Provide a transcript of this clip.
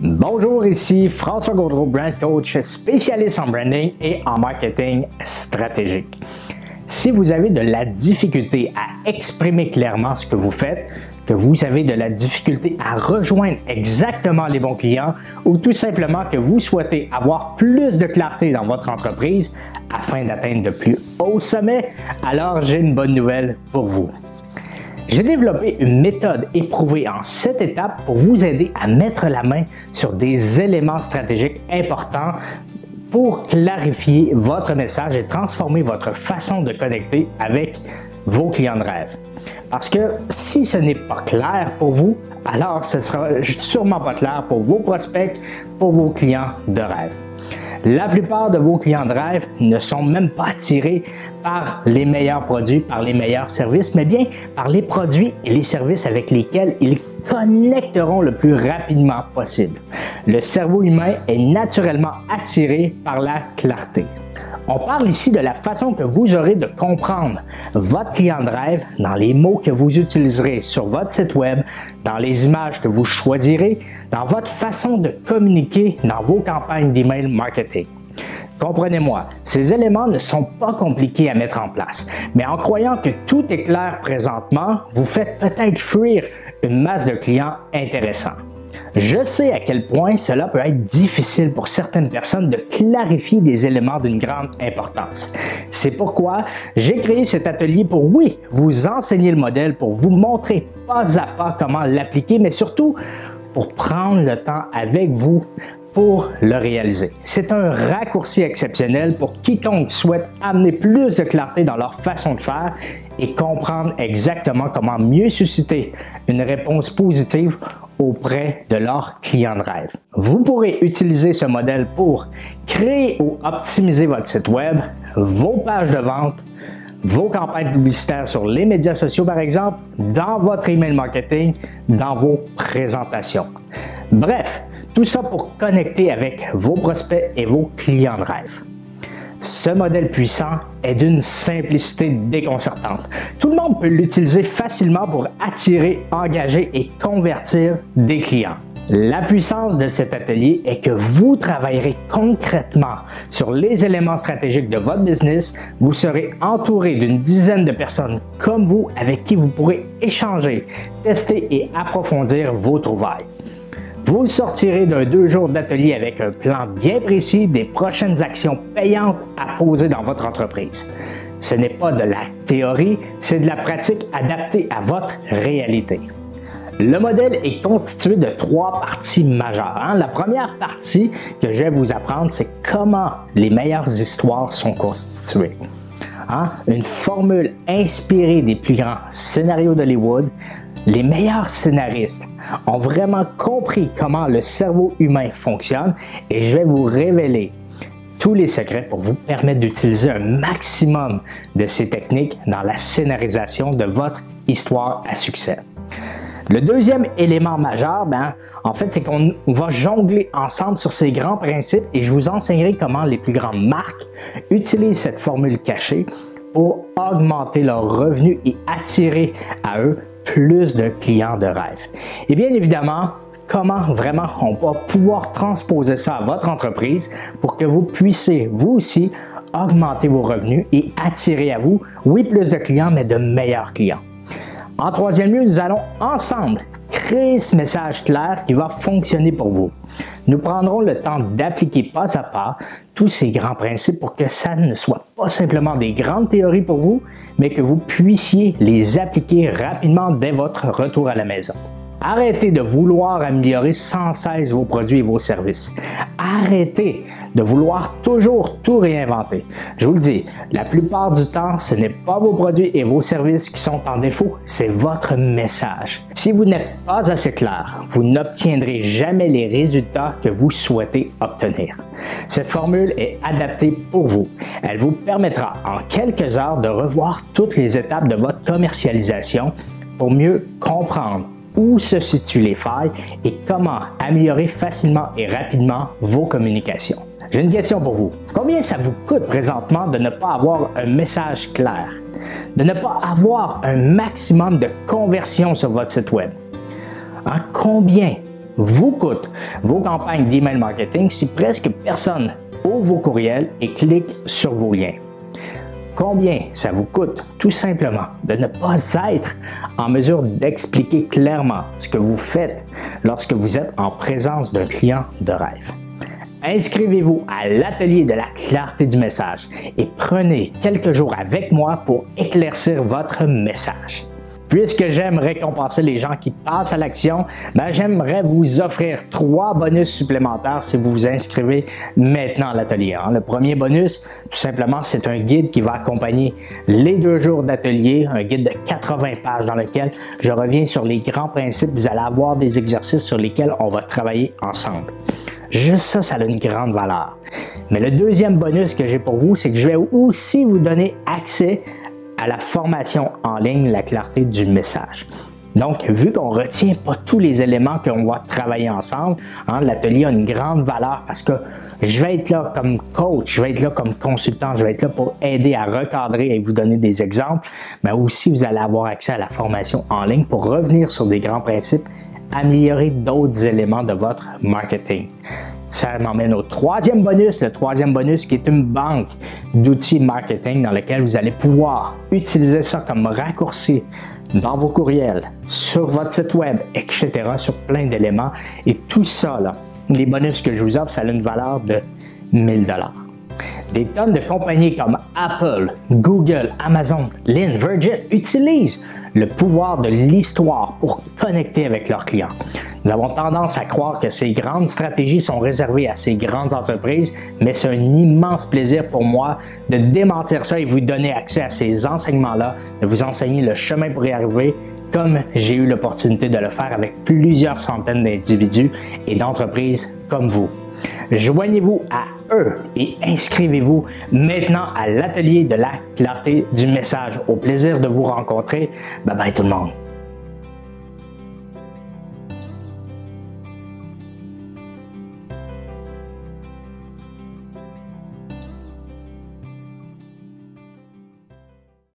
Bonjour, ici François Gaudreau, Brand Coach, spécialiste en branding et en marketing stratégique. Si vous avez de la difficulté à exprimer clairement ce que vous faites, que vous avez de la difficulté à rejoindre exactement les bons clients ou tout simplement que vous souhaitez avoir plus de clarté dans votre entreprise afin d'atteindre de plus hauts sommets, alors j'ai une bonne nouvelle pour vous. J'ai développé une méthode éprouvée en 7 étapes pour vous aider à mettre la main sur des éléments stratégiques importants pour clarifier votre message et transformer votre façon de connecter avec vos clients de rêve. Parce que si ce n'est pas clair pour vous, alors ce ne sera sûrement pas clair pour vos prospects, pour vos clients de rêve. La plupart de vos clients de rêve ne sont même pas attirés par les meilleurs produits, par les meilleurs services, mais bien par les produits et les services avec lesquels ils connecteront le plus rapidement possible. Le cerveau humain est naturellement attiré par la clarté. On parle ici de la façon que vous aurez de comprendre votre client de rêve dans les mots que vous utiliserez sur votre site web, dans les images que vous choisirez, dans votre façon de communiquer dans vos campagnes d'email marketing. Comprenez-moi, ces éléments ne sont pas compliqués à mettre en place, mais en croyant que tout est clair présentement, vous faites peut-être fuir une masse de clients intéressants. Je sais à quel point cela peut être difficile pour certaines personnes de clarifier des éléments d'une grande importance. C'est pourquoi j'ai créé cet atelier pour, oui, vous enseigner le modèle, pour vous montrer pas à pas comment l'appliquer, mais surtout pour prendre le temps avec vous pour le réaliser. C'est un raccourci exceptionnel pour quiconque souhaite amener plus de clarté dans leur façon de faire et comprendre exactement comment mieux susciter une réponse positive auprès de leurs clients de rêve. Vous pourrez utiliser ce modèle pour créer ou optimiser votre site web, vos pages de vente, vos campagnes publicitaires sur les médias sociaux par exemple, dans votre email marketing, dans vos présentations. Bref, tout ça pour connecter avec vos prospects et vos clients de rêve. Ce modèle puissant est d'une simplicité déconcertante. Tout le monde peut l'utiliser facilement pour attirer, engager et convertir des clients. La puissance de cet atelier est que vous travaillerez concrètement sur les éléments stratégiques de votre business. Vous serez entouré d'une dizaine de personnes comme vous avec qui vous pourrez échanger, tester et approfondir vos trouvailles. Vous sortirez d'un 2 jours d'atelier avec un plan bien précis des prochaines actions payantes à poser dans votre entreprise. Ce n'est pas de la théorie, c'est de la pratique adaptée à votre réalité. Le modèle est constitué de 3 parties majeures. La première partie que je vais vous apprendre, c'est comment les meilleures histoires sont constituées. Une formule inspirée des plus grands scénarios d'Hollywood. Les meilleurs scénaristes ont vraiment compris comment le cerveau humain fonctionne et je vais vous révéler tous les secrets pour vous permettre d'utiliser un maximum de ces techniques dans la scénarisation de votre histoire à succès. Le deuxième élément majeur, en fait, c'est qu'on va jongler ensemble sur ces grands principes et je vous enseignerai comment les plus grandes marques utilisent cette formule cachée pour augmenter leurs revenus et attirer à eux plus de clients de rêve. Et bien évidemment, comment vraiment on va pouvoir transposer ça à votre entreprise pour que vous puissiez, vous aussi, augmenter vos revenus et attirer à vous, oui, plus de clients, mais de meilleurs clients. En troisième lieu, nous allons ensemble créer ce message clair qui va fonctionner pour vous. Nous prendrons le temps d'appliquer pas à pas tous ces grands principes pour que ça ne soit pas simplement des grandes théories pour vous, mais que vous puissiez les appliquer rapidement dès votre retour à la maison. Arrêtez de vouloir améliorer sans cesse vos produits et vos services. Arrêtez de vouloir toujours tout réinventer. Je vous le dis, la plupart du temps, ce n'est pas vos produits et vos services qui sont en défaut, c'est votre message. Si vous n'êtes pas assez clair, vous n'obtiendrez jamais les résultats que vous souhaitez obtenir. Cette formule est adaptée pour vous. Elle vous permettra en quelques heures de revoir toutes les étapes de votre commercialisation pour mieux comprendre où se situent les failles et comment améliorer facilement et rapidement vos communications. J'ai une question pour vous. Combien ça vous coûte présentement de ne pas avoir un message clair, de ne pas avoir un maximum de conversions sur votre site web? Combien vous coûte vos campagnes d'email marketing si presque personne ouvre vos courriels et clique sur vos liens? Combien ça vous coûte tout simplement de ne pas être en mesure d'expliquer clairement ce que vous faites lorsque vous êtes en présence d'un client de rêve? Inscrivez-vous à l'atelier de la clarté du message et prenez quelques jours avec moi pour éclaircir votre message. Puisque j'aime récompenser les gens qui passent à l'action, j'aimerais vous offrir 3 bonus supplémentaires si vous vous inscrivez maintenant à l'atelier. Le premier bonus, tout simplement, c'est un guide qui va accompagner les 2 jours d'atelier, un guide de 80 pages dans lequel je reviens sur les grands principes. Vous allez avoir des exercices sur lesquels on va travailler ensemble. Juste ça, ça a une grande valeur. Mais le deuxième bonus que j'ai pour vous, c'est que je vais aussi vous donner accès à la formation en ligne, la clarté du message. Donc, vu qu'on ne retient pas tous les éléments qu'on va travailler ensemble, l'atelier a une grande valeur parce que je vais être là comme coach, je vais être là comme consultant, je vais être là pour aider à recadrer et vous donner des exemples, mais aussi vous allez avoir accès à la formation en ligne pour revenir sur des grands principes, améliorer d'autres éléments de votre marketing. Ça m'emmène au troisième bonus, le troisième bonus qui est une banque d'outils marketing dans lequel vous allez pouvoir utiliser ça comme raccourci dans vos courriels, sur votre site web, etc., sur plein d'éléments. Et tout ça, les bonus que je vous offre, ça a une valeur de 1000 $. Des tonnes de compagnies comme Apple, Google, Amazon, Lynn, Virgin utilisent le pouvoir de l'histoire pour connecter avec leurs clients. Nous avons tendance à croire que ces grandes stratégies sont réservées à ces grandes entreprises, mais c'est un immense plaisir pour moi de démentir ça et vous donner accès à ces enseignements-là, de vous enseigner le chemin pour y arriver, comme j'ai eu l'opportunité de le faire avec plusieurs centaines d'individus et d'entreprises comme vous. Joignez-vous à eux et inscrivez-vous maintenant à l'atelier de la clarté du message. Au plaisir de vous rencontrer. Bye bye tout le monde.